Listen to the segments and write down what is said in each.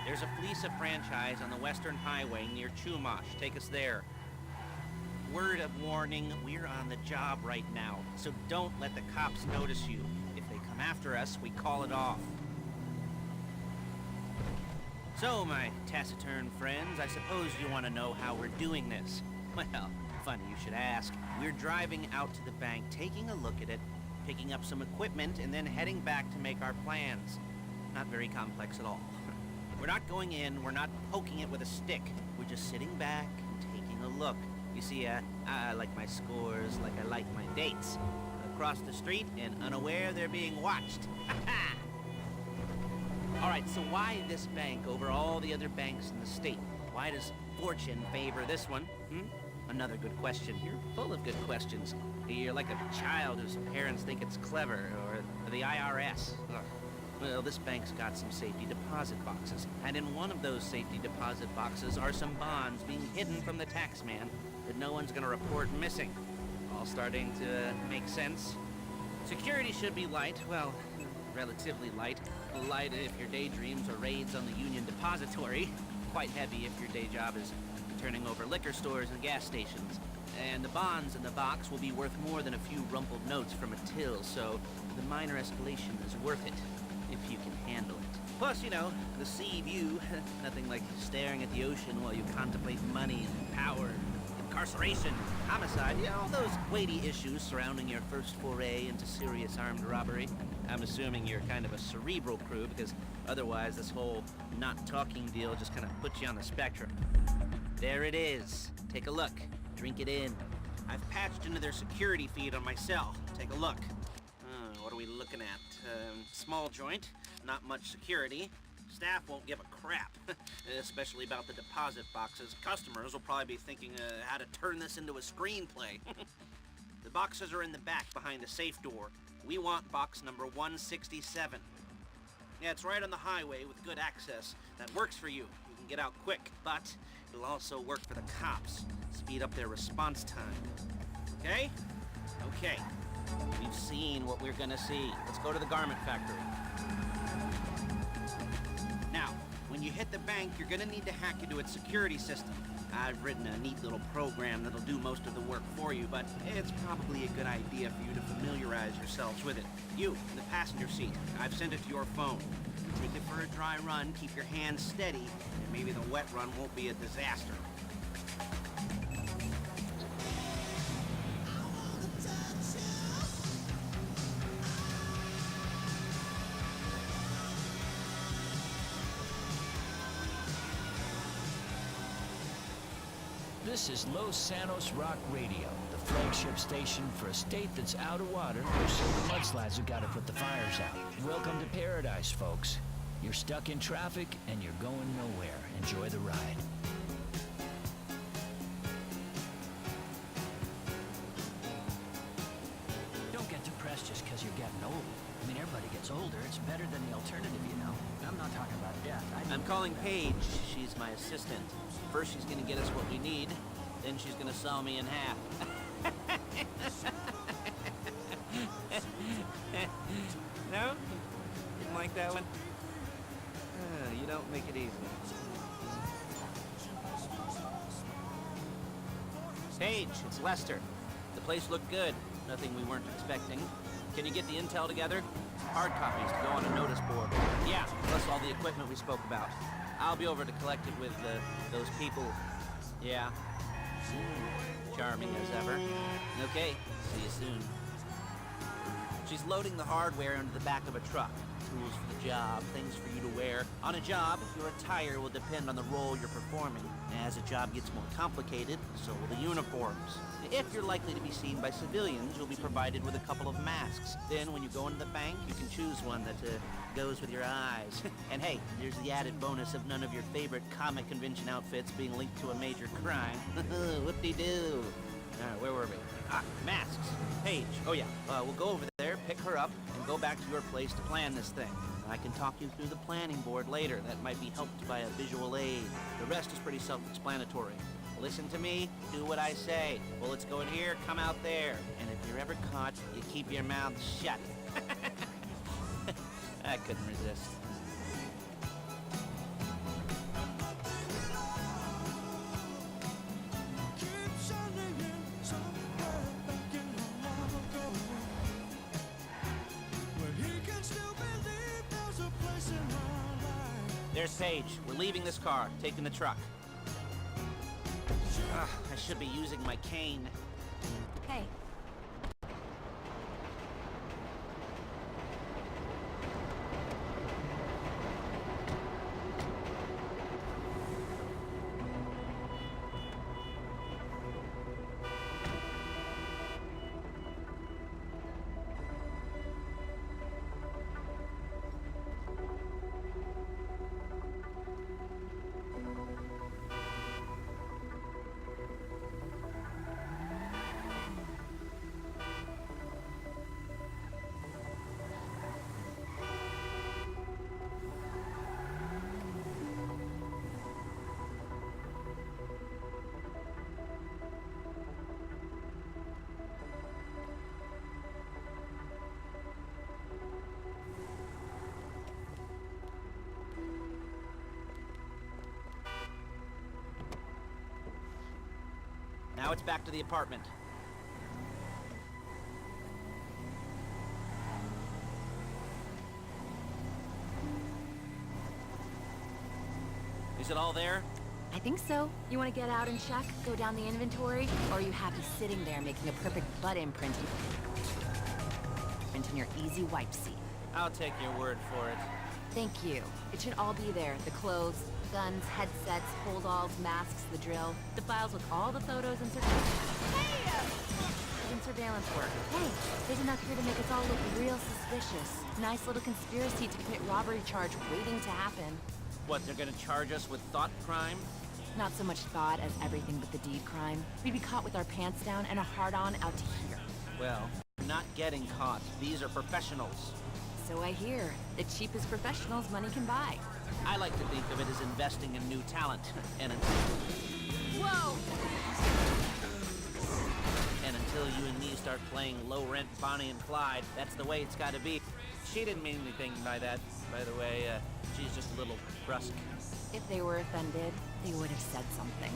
There's a Flecca franchise on the Western Highway near Chumash. Take us there. Word of warning, we're on the job right now, so don't let the cops notice you. If they come after us, we call it off. So, my taciturn friends, I suppose you want to know how we're doing this. Well, funny you should ask. We're driving out to the bank, taking a look at it, picking up some equipment, and then heading back to make our plans. Not very complex at all. We're not going in, we're not poking it with a stick. We're just sitting back and taking a look. You see, I like my scores like I like my dates. Across the street and unaware they're being watched. Ha-ha! All right, so why this bank over all the other banks in the state? Why does fortune favor this one? Another good question. You're full of good questions. You're like a child whose parents think it's clever, or the IRS. Ugh. Well, this bank's got some safety deposit boxes, and in one of those safety deposit boxes are some bonds being hidden from the tax man that no one's gonna report missing. All starting to make sense. Security should be light, well, relatively light. Light if your daydreams are raids on the Union Depository. Quite heavy if your day job is turning over liquor stores and gas stations. And the bonds in the box will be worth more than a few rumpled notes from a till, so the minor escalation is worth it, if you can handle it. Plus, you know, the sea view, nothing like staring at the ocean while you contemplate money and power, incarceration, homicide, all those weighty issues surrounding your first foray into serious armed robbery. I'm assuming you're kind of a cerebral crew, because otherwise this whole not talking deal just kind of puts you on the spectrum. There it is. Take a look. Drink it in. I've patched into their security feed on my cell. Take a look. What are we looking at? Small joint, not much security. Staff won't give a crap, especially about the deposit boxes. Customers will probably be thinking how to turn this into a screenplay. The boxes are in the back behind the safe door. We want box number 167. Yeah, it's right on the highway with good access. That works for you. You can get out quick, but it'll also work for the cops. Speed up their response time. Okay? Okay. We've seen what we're gonna see. Let's go to the garment factory. Now, when you hit the bank, you're gonna need to hack into its security system. I've written a neat little program that'll do most of the work for you, but it's probably a good idea for you to familiarize yourselves with it. You, in the passenger seat, I've sent it to your phone. Take it for a dry run, keep your hands steady, and maybe the wet run won't be a disaster. This is Los Santos Rock Radio, the flagship station for a state that's out of water, so the mudslides have got to put the fires out. Welcome to paradise, folks. You're stuck in traffic and you're going nowhere. Enjoy the ride. Don't get depressed just because you're getting old. I mean, everybody gets older. It's better than the alternative, you know. I'm not talking about death. I'm calling Paige. She's my assistant. First she's gonna get us what we need, then she's gonna saw me in half. No? Didn't like that one? You don't make it easy. Paige, it's Lester. The place looked good. Nothing we weren't expecting. Can you get the intel together? Hard copies to go on a notice board. Yeah, plus all the equipment we spoke about. I'll be over to collect it with those people. Yeah. Charming as ever. Okay, see you soon. She's loading the hardware into the back of a truck. Tools for the job, things for you to wear. On a job, your attire will depend on the role you're performing. As the job gets more complicated, so will the uniforms. If you're likely to be seen by civilians, you'll be provided with a couple of masks. Then when you go into the bank, you can choose one that goes with your eyes. And hey, there's the added bonus of none of your favorite comic convention outfits being linked to a major crime. Whoop-de-doo. Alright, where were we? Masks. Paige. Oh yeah, we'll go over there, pick her up, and go back to your place to plan this thing. I can talk you through the planning board later. That might be helped by a visual aid. The rest is pretty self-explanatory. Listen to me, do what I say. Bullets go in here, come out there. And if you're ever caught, you keep your mouth shut. I couldn't resist. There's Paige. We're leaving this car, taking the truck. Ugh, I should be using my cane. Hey. Now it's back to the apartment. Is it all there? I think so. You want to get out and check? Go down the inventory? Or are you happy sitting there making a perfect butt imprint in your easy wipe seat? I'll take your word for it. Thank you. It should all be there. The clothes, guns, headsets, holdalls, masks, the drill. The files with all the photos and surveillance. Surveillance work. Hey, there's enough here to make us all look real suspicious. Nice little conspiracy to commit robbery charge waiting to happen. What, they're gonna charge us with thought crime? Not so much thought as everything but the deed crime. We'd be caught with our pants down and a hard-on out to here. Well, we're not getting caught. These are professionals. So I hear. The cheapest professionals money can buy. I like to think of it as investing in new talent. Whoa! And until you and me start playing low-rent Bonnie and Clyde, that's the way it's gotta be. She didn't mean anything by that, by the way. She's just a little brusque. If they were offended, they would have said something.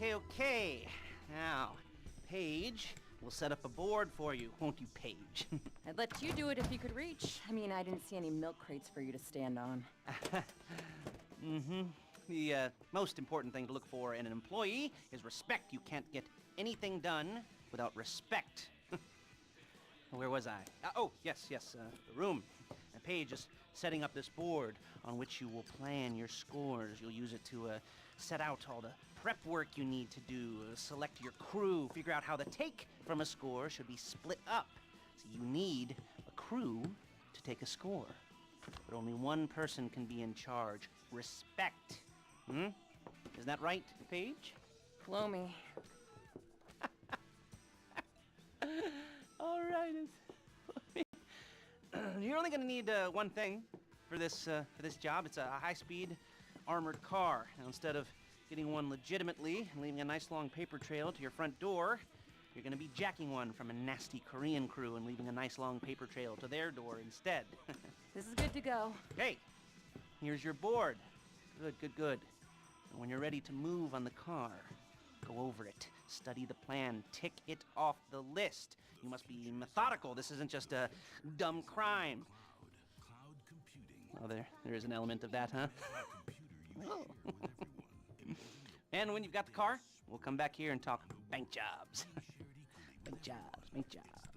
Okay. Now, Paige, we'll set up a board for you, won't you, Paige? I'd let you do it if you could reach. I mean, I didn't see any milk crates for you to stand on. The most important thing to look for in an employee is respect. You can't get anything done without respect. Where was I? Yes, the room. And Paige is setting up this board on which you will plan your scores. You'll use it to set out all the prep work you need to do, select your crew, figure out how the take from a score should be split up. So you need a crew to take a score. But only one person can be in charge. Respect. Isn't that right, Paige? Blow me. All right. You're only gonna need one thing for this job. It's a high-speed armored car. Now, instead of getting one legitimately and leaving a nice long paper trail to your front door, you're gonna be jacking one from a nasty Korean crew and leaving a nice long paper trail to their door instead. This is good to go. Hey, here's your board. Good. And when you're ready to move on the car, go over it, study the plan, tick it off the list. You must be methodical. This isn't just a dumb crime. Oh, there is an element of that, huh? Oh. And when you've got the car, we'll come back here and talk bank jobs. Make jobs, make jobs.